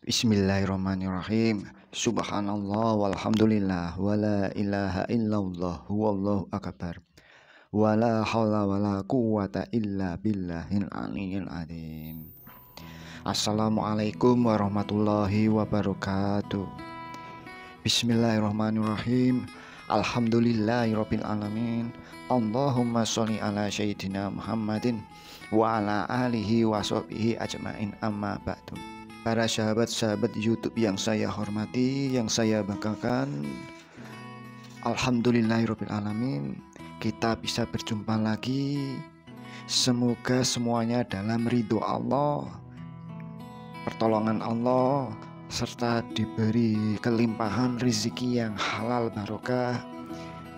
Bismillahirrahmanirrahim. Subhanallah walhamdulillah wala ilaha illallah wallahu akbar. Wala haula wala quwwata illa billahil aliyyil azim. Assalamualaikum warahmatullahi wabarakatuh. Bismillahirrahmanirrahim. Alhamdulillahirabbil alamin. Allahumma sholli ala sayyidina Muhammadin wa ala alihi wa sahbihi ajmain, amma ba'du. Para sahabat-sahabat YouTube yang saya hormati, yang saya banggakan, alhamdulillahirabbil alamin, kita bisa berjumpa lagi. Semoga semuanya dalam ridho Allah, pertolongan Allah, serta diberi kelimpahan rezeki yang halal barokah,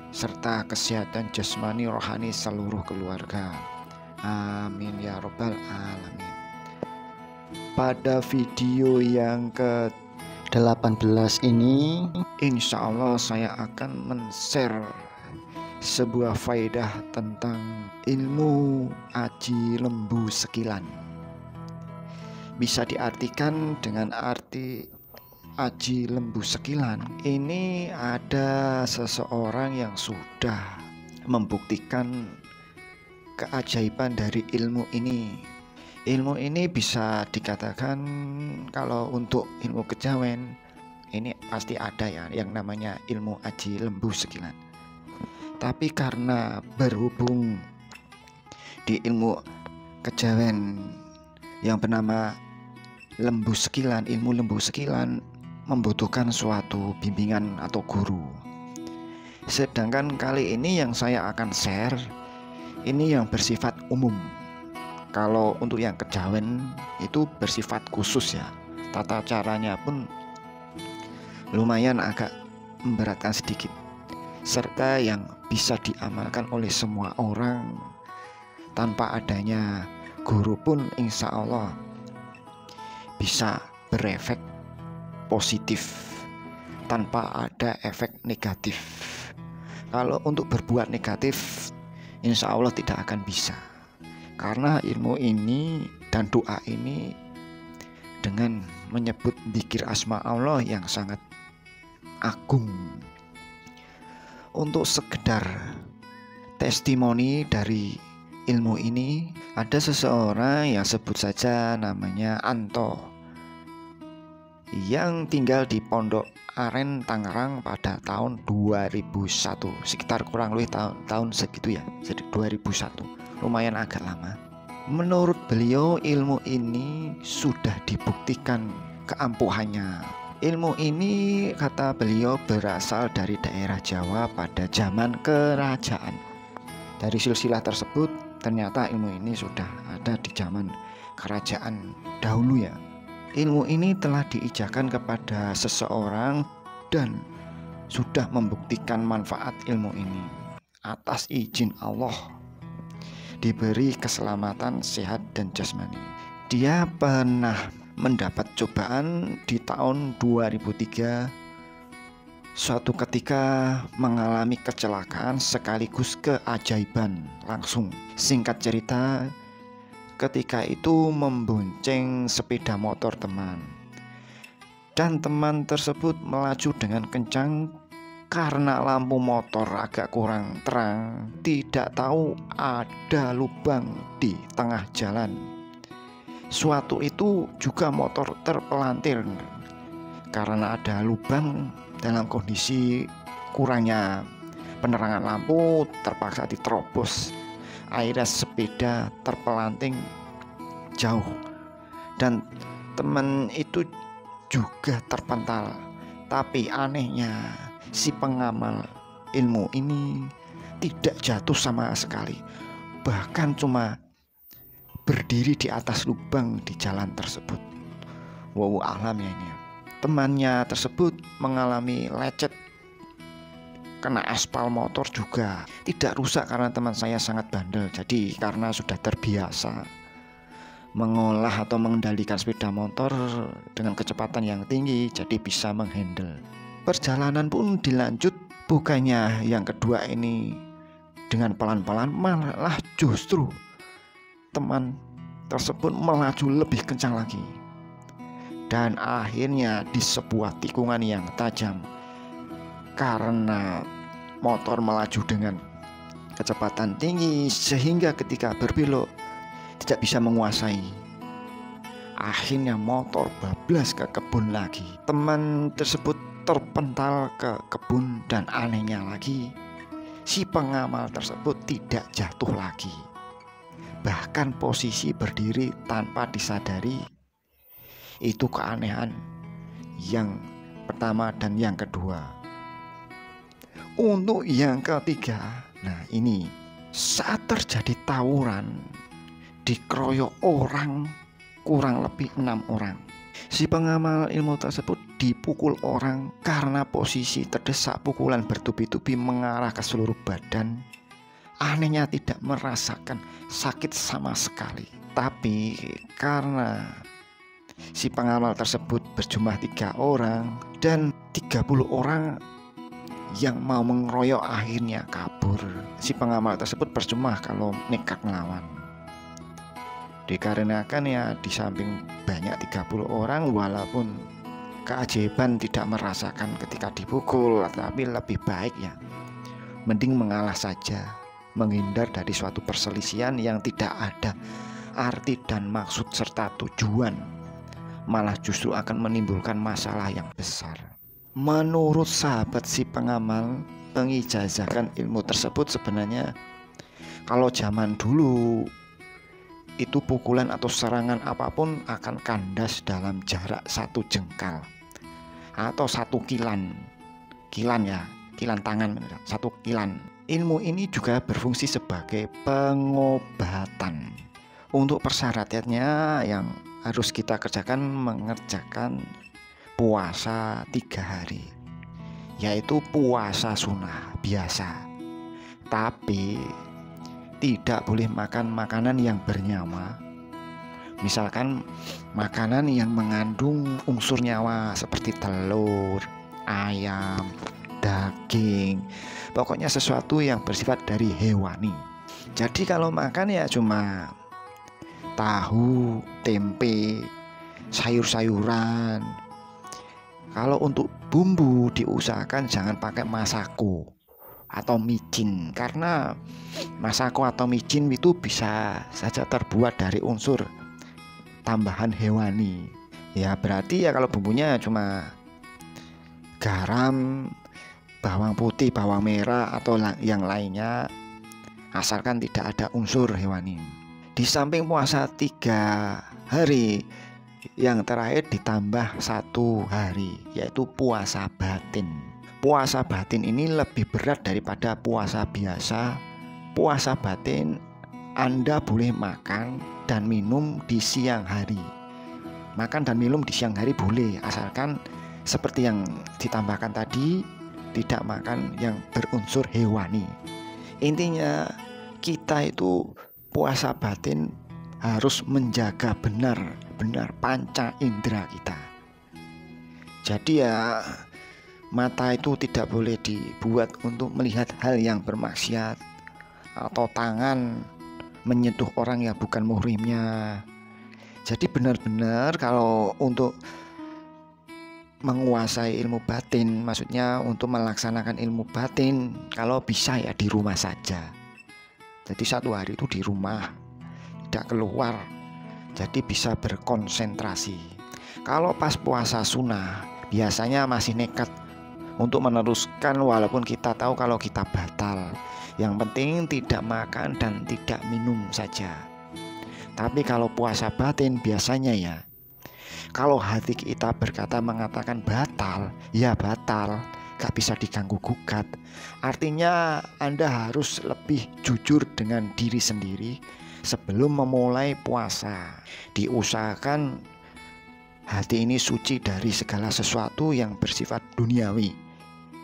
serta kesehatan jasmani rohani seluruh keluarga. Amin ya robbal alamin. Pada video yang ke-18 ini, insya Allah saya akan men-share sebuah faedah tentang ilmu aji lembu sekilan. Bisa diartikan dengan arti aji lembu sekilan. Ini ada seseorang yang sudah membuktikan keajaiban dari ilmu ini. Ilmu ini bisa dikatakan, kalau untuk ilmu kejawen ini pasti ada ya yang namanya ilmu aji lembu sekilan. Tapi karena berhubung di ilmu kejawen yang bernama lembu sekilan, ilmu lembu sekilan membutuhkan suatu bimbingan atau guru. Sedangkan kali ini yang saya akan share ini yang bersifat umum. Kalau untuk yang kejawen itu bersifat khusus ya. Tata caranya pun lumayan agak memberatkan sedikit, serta yang bisa diamalkan oleh semua orang tanpa adanya guru pun insya Allah bisa berefek positif tanpa ada efek negatif. Kalau untuk berbuat negatif insya Allah tidak akan bisa, karena ilmu ini dan doa ini dengan menyebut dzikir asma Allah yang sangat agung. Untuk sekedar testimoni dari ilmu ini, ada seseorang yang sebut saja namanya Anto, yang tinggal di Pondok Aren, Tangerang pada tahun 2001, sekitar kurang lebih tahun segitu ya, jadi 2001, lumayan agak lama. Menurut beliau ilmu ini sudah dibuktikan keampuhannya. Ilmu ini kata beliau berasal dari daerah Jawa pada zaman kerajaan. Dari silsilah tersebut ternyata ilmu ini sudah ada di zaman kerajaan dahulu ya. Ilmu ini telah diijakan kepada seseorang dan sudah membuktikan manfaat ilmu ini atas izin Allah, diberi keselamatan sehat dan jasmani. Dia pernah mendapat cobaan di tahun 2003. Suatu ketika mengalami kecelakaan sekaligus keajaiban langsung. Singkat cerita, ketika itu membonceng sepeda motor teman, dan teman tersebut melaju dengan kencang. Karena lampu motor agak kurang terang, tidak tahu ada lubang di tengah jalan. Suatu itu juga motor terpelantir karena ada lubang. Dalam kondisi kurangnya penerangan lampu, terpaksa diterobos. Akhirnya sepeda terpelanting jauh, dan teman itu juga terpental. Tapi anehnya, si pengamal ilmu ini tidak jatuh sama sekali, bahkan cuma berdiri di atas lubang di jalan tersebut. Wow, alam ya ini. Temannya tersebut mengalami lecet, kena aspal motor juga. Tidak rusak karena teman saya sangat bandel. Jadi karena sudah terbiasa mengolah atau mengendalikan sepeda motor dengan kecepatan yang tinggi, jadi bisa menghandle. Perjalanan pun dilanjut. Bukannya yang kedua ini dengan pelan-pelan, malah justru teman tersebut melaju lebih kencang lagi. dan akhirnya di sebuah tikungan yang tajam karena motor melaju dengan kecepatan tinggi sehingga ketika berbelok tidak bisa menguasai. Akhirnya motor bablas ke kebun lagi. Teman tersebut terpental ke kebun dan anehnya lagi, si pengamal tersebut tidak jatuh lagi. Bahkan posisi berdiri tanpa disadari. Itu keanehan yang pertama dan yang kedua. Untuk yang ketiga, nah ini saat terjadi tawuran dikeroyok orang kurang lebih 6 orang. Si pengamal ilmu tersebut dipukul orang karena posisi terdesak pukulan bertubi-tubi mengarah ke seluruh badan. Anehnya tidak merasakan sakit sama sekali. Tapi karena si pengamal tersebut berjumlah 3 orang dan 30 orang yang mau mengeroyok akhirnya kabur. Si pengamal tersebut percuma kalau nekat melawan. Dikarenakan ya di samping banyak 30 orang, walaupun keajaiban tidak merasakan ketika dipukul, tapi lebih baik ya mending mengalah saja, menghindar dari suatu perselisihan yang tidak ada arti dan maksud serta tujuan, malah justru akan menimbulkan masalah yang besar. Menurut sahabat si pengamal mengijazahkan ilmu tersebut, sebenarnya kalau zaman dulu itu pukulan atau serangan apapun akan kandas dalam jarak 1 jengkal atau 1 kilan ya, kilan tangan, 1 kilan. Ilmu ini juga berfungsi sebagai pengobatan. Untuk persyaratannya yang harus kita kerjakan, mengerjakan puasa 3 hari, yaitu puasa sunnah biasa, tapi tidak boleh makan makanan yang bernyawa. Misalkan makanan yang mengandung unsur nyawa seperti telur, ayam, daging, pokoknya sesuatu yang bersifat dari hewani. Jadi kalau makan ya cuma tahu, tempe, sayur-sayuran. Kalau untuk bumbu diusahakan jangan pakai masako atau micin, karena masako atau micin itu bisa saja terbuat dari unsur tambahan hewani. Ya berarti ya kalau bumbunya cuma garam, bawang putih, bawang merah atau yang lainnya, asalkan tidak ada unsur hewani. Di samping puasa 3 hari, yang terakhir ditambah 1 hari, yaitu puasa batin. Puasa batin ini lebih berat daripada puasa biasa. Puasa batin Anda boleh makan dan minum di siang hari. Makan dan minum di siang hari boleh, asalkan seperti yang ditambahkan tadi, tidak makan yang berunsur hewani. Intinya kita itu puasa batin harus menjaga benar-benar panca indera kita. Jadi ya mata itu tidak boleh dibuat untuk melihat hal yang bermaksiat, atau tangan menyentuh orang yang bukan muhrimnya. Jadi benar-benar kalau untuk menguasai ilmu batin, maksudnya untuk melaksanakan ilmu batin, kalau bisa ya di rumah saja. Jadi 1 hari itu di rumah, tidak keluar, jadi bisa berkonsentrasi. Kalau pas puasa sunnah biasanya masih nekat untuk meneruskan walaupun kita tahu kalau kita batal. Yang penting tidak makan dan tidak minum saja. Tapi kalau puasa batin biasanya ya, kalau hati kita mengatakan batal, ya batal, gak bisa diganggu gugat. Artinya Anda harus lebih jujur dengan diri sendiri sebelum memulai puasa. Diusahakan hati ini suci dari segala sesuatu yang bersifat duniawi.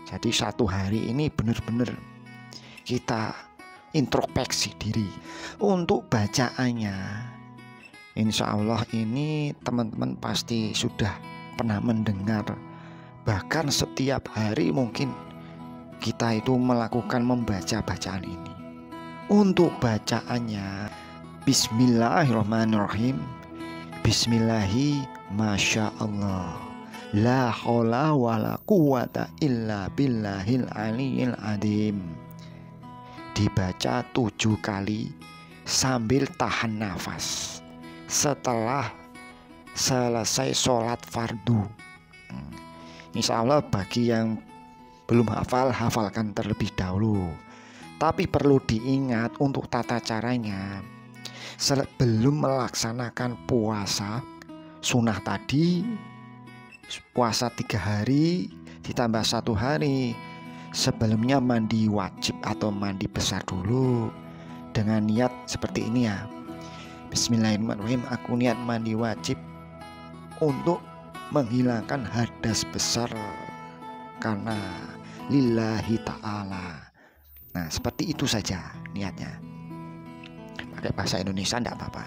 Jadi 1 hari ini benar-benar kita introspeksi diri. Untuk bacaannya, insya Allah ini teman-teman pasti sudah pernah mendengar. Bahkan setiap hari mungkin kita itu melakukan membaca bacaan ini. Untuk bacaannya, Bismillahirrahmanirrahim. Bismillahi masya Allah, la haula wala quwata illa billahil aliyil adzim. Dibaca 7 kali sambil tahan nafas setelah selesai sholat fardu. Insya Allah bagi yang belum hafal, hafalkan terlebih dahulu. Tapi perlu diingat untuk tata caranya. Sebelum melaksanakan puasa sunnah tadi, puasa 3 hari ditambah 1 hari, sebelumnya mandi wajib atau mandi besar dulu dengan niat seperti ini ya. Bismillahirrahmanirrahim, aku niat mandi wajib untuk menghilangkan hadas besar karena lillahi ta'ala. Nah, seperti itu saja niatnya. Pakai bahasa Indonesia enggak apa-apa.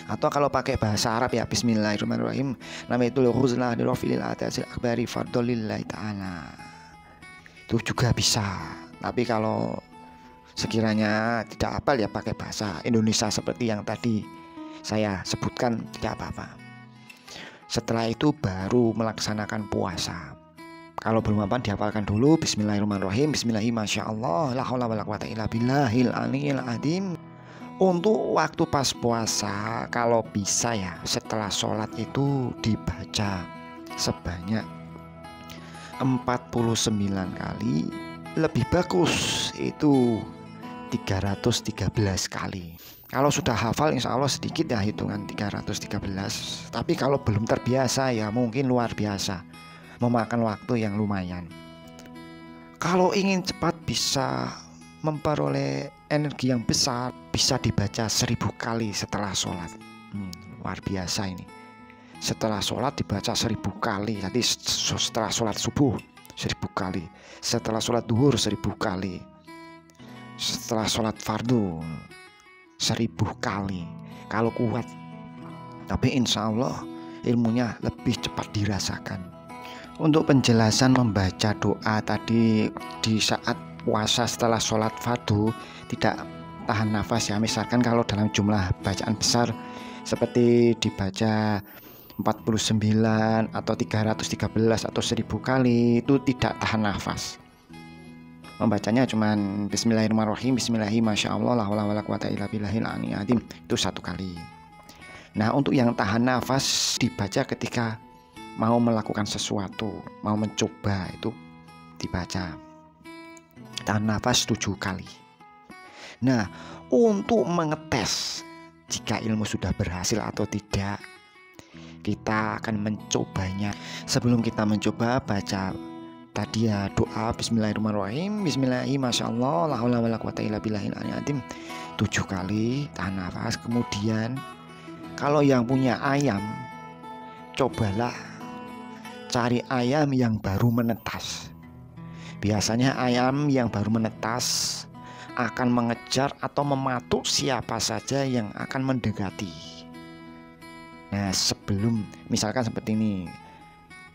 Atau kalau pakai bahasa Arab ya, bismillahirrahmanirrahim, namaitul huzlah dirafilil atasil akbari fardolillahi ta'ala. Itu juga bisa. Tapi kalau sekiranya tidak hafal ya pakai bahasa Indonesia seperti yang tadi saya sebutkan, tidak apa-apa. Setelah itu baru melaksanakan puasa. Kalau belum hafal dihafalkan dulu. Bismillahirrahmanirrahim, bismillahi masya Allah, la haula wala quwata illa billahil aliyil adzim. Untuk waktu pas puasa, kalau bisa ya setelah sholat itu dibaca sebanyak 49 kali. Lebih bagus itu 313 kali. Kalau sudah hafal insya Allah sedikit ya hitungan 313. Tapi kalau belum terbiasa ya mungkin luar biasa, memakan waktu yang lumayan. Kalau ingin cepat bisa memperoleh energi yang besar, bisa dibaca 1000 kali setelah sholat. Luar biasa ini. Setelah sholat dibaca 1000 kali. Jadi setelah sholat subuh 1000 kali, setelah sholat duhur 1000 kali, setelah sholat fardu 1000 kali kalau kuat. Tapi insya Allah ilmunya lebih cepat dirasakan. Untuk penjelasan membaca doa tadi di saat puasa setelah sholat fardu tidak tahan nafas ya. Misalkan kalau dalam jumlah bacaan besar seperti dibaca 49 atau 313 atau 1000 kali, itu tidak tahan nafas. Membacanya cuman bismillahirrahmanirrahim, bismillahi masya Allah, la haula wala quwata illa billahil aliyil adzim, itu 1 kali. Nah, untuk yang tahan nafas dibaca ketika mau melakukan sesuatu, mau mencoba, itu dibaca tahan nafas 7 kali. Nah, untuk mengetes jika ilmu sudah berhasil atau tidak, kita akan mencobanya. Sebelum kita mencoba, baca tadi ya doa bismillahirrahmanirrahim, bismillahi masya Allah, la haula wala quwata illa billahil aliyil adzim 7 kali tahan nafas. Kemudian kalau yang punya ayam, cobalah cari ayam yang baru menetas. Biasanya ayam yang baru menetas akan mengejar atau mematuk siapa saja yang akan mendekati. Nah, sebelum misalkan seperti ini,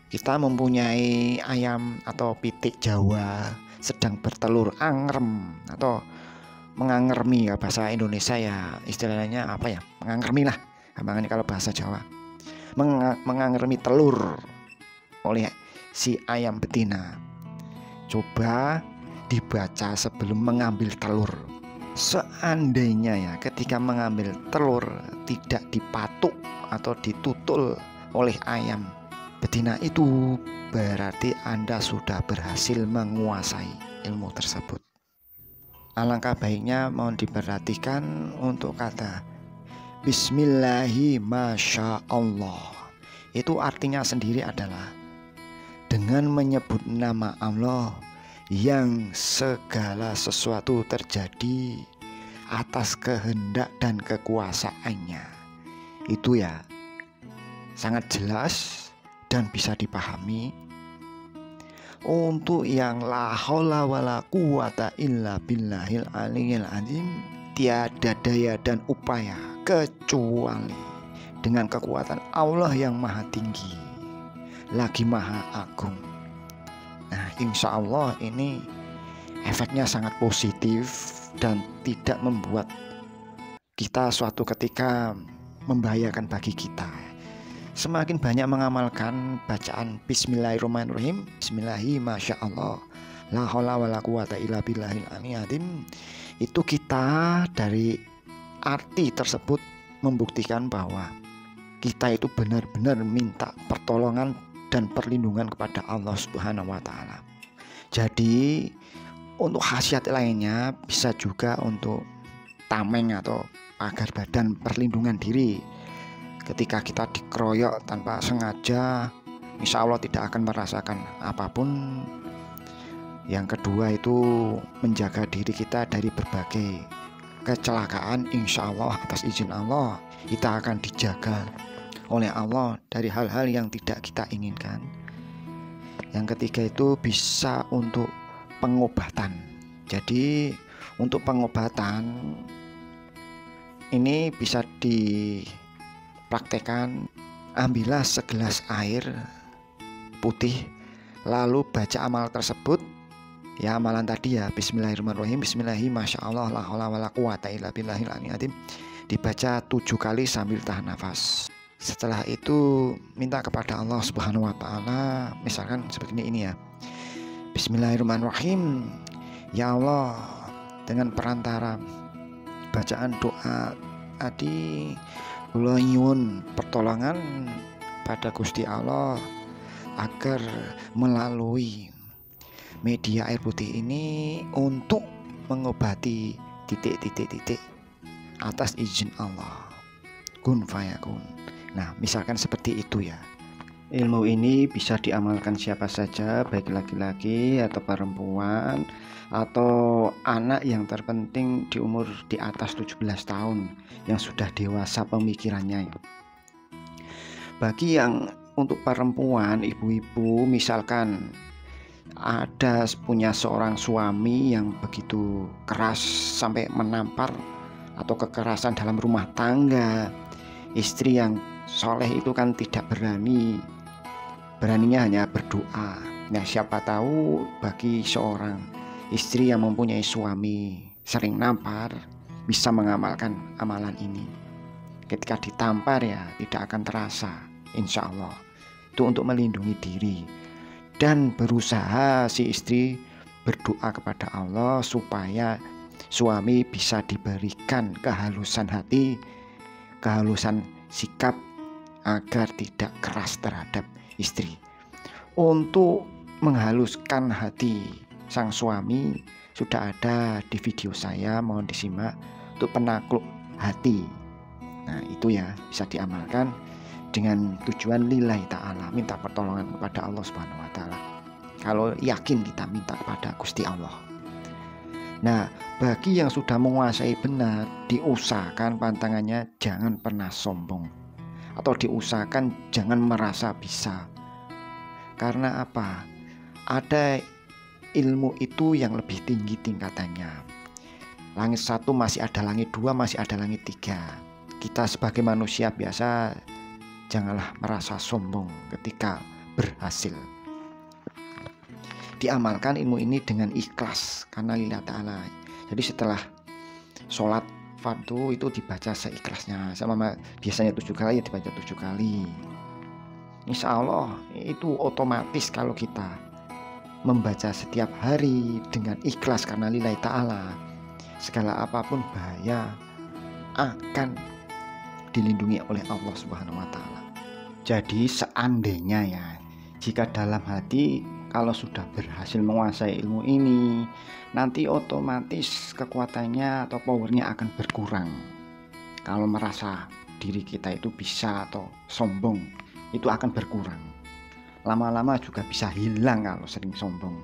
kita mempunyai ayam atau pitik Jawa sedang bertelur angrem atau mengangermi ya, bahasa Indonesia ya istilahnya apa ya, mengangermi lah gampangnya kalau bahasa Jawa, mengangermi telur oleh si ayam betina. Coba dibaca sebelum mengambil telur. Seandainya ya ketika mengambil telur tidak dipatuk atau ditutul oleh ayam betina itu, berarti Anda sudah berhasil menguasai ilmu tersebut. Alangkah baiknya mohon diperhatikan untuk kata bismillahi masya Allah. Itu artinya sendiri adalah dengan menyebut nama Allah yang segala sesuatu terjadi atas kehendak dan kekuasaannya. Itu ya sangat jelas dan bisa dipahami. Untuk yang la haula wala quwata illa billahil aliyil adzim, tiada daya dan upaya kecuali dengan kekuatan Allah yang maha tinggi lagi maha agung. Nah, insya Allah ini efeknya sangat positif dan tidak membuat kita suatu ketika membahayakan bagi kita. Semakin banyak mengamalkan bacaan Bismillahirrahmanirrahim, Bismillahi Masya Allah, la haula wala quwata illa billahil aliyil azim, itu kita dari arti tersebut membuktikan bahwa kita itu benar-benar minta pertolongan dan perlindungan kepada Allah Subhanahu wa taala. Jadi untuk khasiat lainnya bisa juga untuk tameng atau pagar badan, perlindungan diri. Ketika kita dikeroyok tanpa sengaja, insya Allah tidak akan merasakan apapun. Yang kedua itu menjaga diri kita dari berbagai kecelakaan. Insya Allah atas izin Allah kita akan dijaga oleh Allah dari hal-hal yang tidak kita inginkan. Yang ketiga itu bisa untuk pengobatan. Jadi untuk pengobatan ini bisa dipraktekkan. Ambillah segelas air putih, lalu baca amal tersebut. Ya, amalan tadi ya, Bismillahirrahmanirrahim, Bismillahi Masya Allah, la haula wala quwata illa billahil aliyil azim, dibaca 7 kali sambil tahan nafas. Setelah itu minta kepada Allah Subhanahu wa taala, misalkan seperti ini ya. Bismillahirrahmanirrahim. Ya Allah, dengan perantara bacaan doa tadi, kula nyuwun pertolongan pada Gusti Allah agar melalui media air putih ini untuk mengobati titik-titik atas izin Allah. Kun fayakun. Nah, misalkan seperti itu ya. Ilmu ini bisa diamalkan siapa saja, baik laki-laki atau perempuan atau anak yang terpenting di umur di atas 17 tahun yang sudah dewasa pemikirannya. Bagi yang untuk perempuan, ibu-ibu, misalkan ada punya seorang suami yang begitu keras sampai menampar atau kekerasan dalam rumah tangga, istri yang soleh itu kan tidak beraninya hanya berdoa. Nah, siapa tahu bagi seorang istri yang mempunyai suami sering nampar, bisa mengamalkan amalan ini. Ketika ditampar ya tidak akan terasa, insya Allah. Itu untuk melindungi diri. Dan berusaha si istri berdoa kepada Allah supaya suami bisa diberikan kehalusan hati, kehalusan sikap agar tidak keras terhadap istri. Untuk menghaluskan hati sang suami sudah ada di video saya, mohon disimak, untuk penakluk hati. Nah, itu ya bisa diamalkan dengan tujuan lillahi ta'ala, minta pertolongan kepada Allah Subhanahu wa taala. Kalau yakin kita minta kepada Gusti Allah. Nah, bagi yang sudah menguasai benar, diusahakan pantangannya jangan pernah sombong, atau diusahakan jangan merasa bisa. Karena apa? Ada ilmu itu yang lebih tinggi tingkatannya. Langit 1 masih ada langit 2, masih ada langit 3. Kita sebagai manusia biasa janganlah merasa sombong ketika berhasil. Diamalkan ilmu ini dengan ikhlas karena lillahi ta'ala. Jadi setelah sholat fardu itu dibaca seikhlasnya, sama biasanya 7 kali ya dibaca 7 kali. Insya Allah itu otomatis kalau kita membaca setiap hari dengan ikhlas karena lillahi ta'ala, segala apapun bahaya akan dilindungi oleh Allah Subhanahu wa taala. Jadi seandainya ya, jika dalam hati kalau sudah berhasil menguasai ilmu ini, nanti otomatis kekuatannya atau powernya akan berkurang. Kalau merasa diri kita itu bisa atau sombong, itu akan berkurang. Lama-lama juga bisa hilang kalau sering sombong.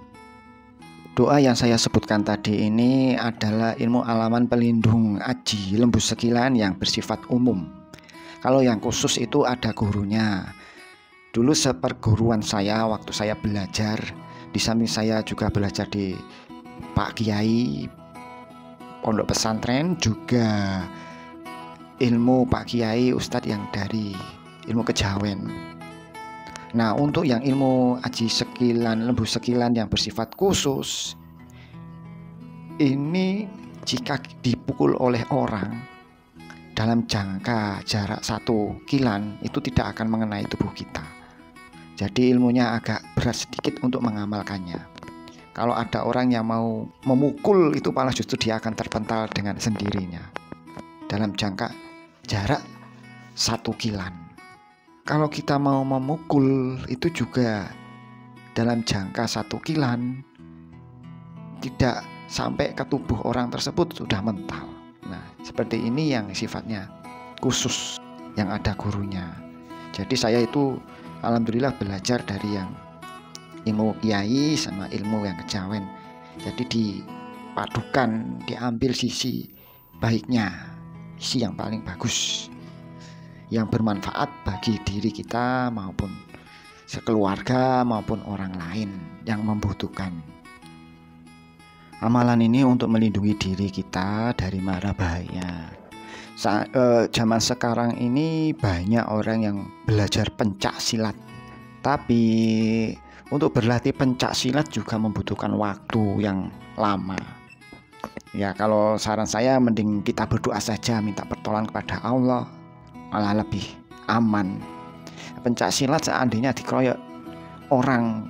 Doa yang saya sebutkan tadi ini adalah ilmu alaman pelindung aji lembu sekilan yang bersifat umum. Kalau yang khusus itu ada gurunya. Dulu seperguruan saya waktu saya belajar, di samping saya juga belajar di Pak Kiai pondok pesantren, juga ilmu Pak Kiai Ustadz yang dari ilmu kejawen. Nah, untuk yang ilmu aji sekilan, lembu sekilan yang bersifat khusus, ini jika dipukul oleh orang dalam jangka jarak 1 kilan itu tidak akan mengenai tubuh kita. Jadi ilmunya agak berat sedikit untuk mengamalkannya. Kalau ada orang yang mau memukul itu malah justru dia akan terpental dengan sendirinya dalam jangka jarak 1 kilan. Kalau kita mau memukul itu juga dalam jangka 1 kilan, tidak sampai ke tubuh orang tersebut sudah mental. Nah, seperti ini yang sifatnya khusus, yang ada gurunya. Jadi saya itu alhamdulillah belajar dari yang ilmu kiai sama ilmu yang kejawen. Jadi dipadukan, diambil sisi baiknya, sisi yang paling bagus, yang bermanfaat bagi diri kita maupun sekeluarga maupun orang lain yang membutuhkan. Amalan ini untuk melindungi diri kita dari mara bahaya. Zaman sekarang ini banyak orang yang belajar pencak silat, tapi untuk berlatih pencak silat juga membutuhkan waktu yang lama. Ya, kalau saran saya mending kita berdoa saja, minta pertolongan kepada Allah, malah lebih aman. Pencak silat seandainya dikeroyok orang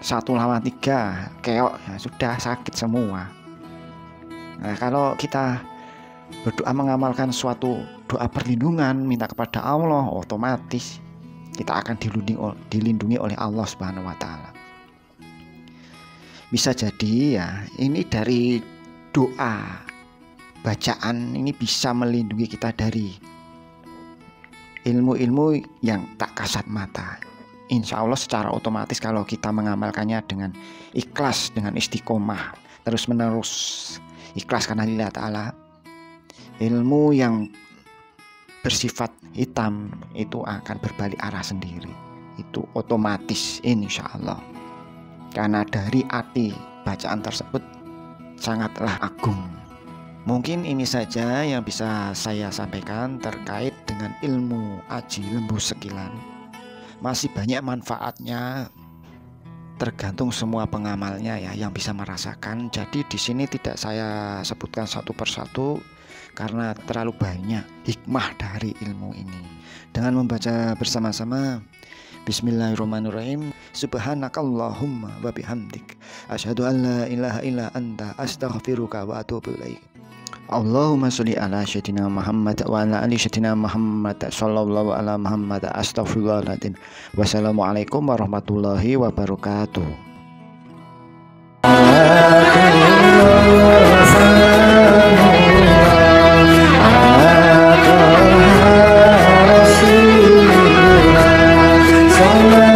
1 lawan 3 keok, ya sudah sakit semua. Nah, kalau kita berdoa mengamalkan suatu doa perlindungan, minta kepada Allah, otomatis kita akan dilindungi oleh Allah Subhanahu wa Ta'ala. Bisa jadi ya, ini dari doa bacaan ini bisa melindungi kita dari ilmu-ilmu yang tak kasat mata. Insya Allah secara otomatis kalau kita mengamalkannya dengan ikhlas, dengan istiqomah, terus menerus ikhlas karena lillah ta'ala, ilmu yang bersifat hitam itu akan berbalik arah sendiri. Itu otomatis insya Allah, karena dari arti bacaan tersebut sangatlah agung. Mungkin ini saja yang bisa saya sampaikan terkait dengan ilmu aji lembu sekilan. Masih banyak manfaatnya, tergantung semua pengamalnya ya yang bisa merasakan. Jadi di sini tidak saya sebutkan satu persatu karena terlalu banyak hikmah dari ilmu ini. Dengan membaca bersama-sama, Bismillahirrahmanirrahim. Subhanakallahumma wa bihamdik, asyhadu an la ilaha illa anta, astaghfiruka wa atubu ilaik. Allahumma sholli ala sayyidina Muhammad wa ala ali sayyidina Muhammad sallallahu ala Muhammad, astaghfirullahaladzim. Wassalamualaikum warahmatullahi wabarakatuh. Salam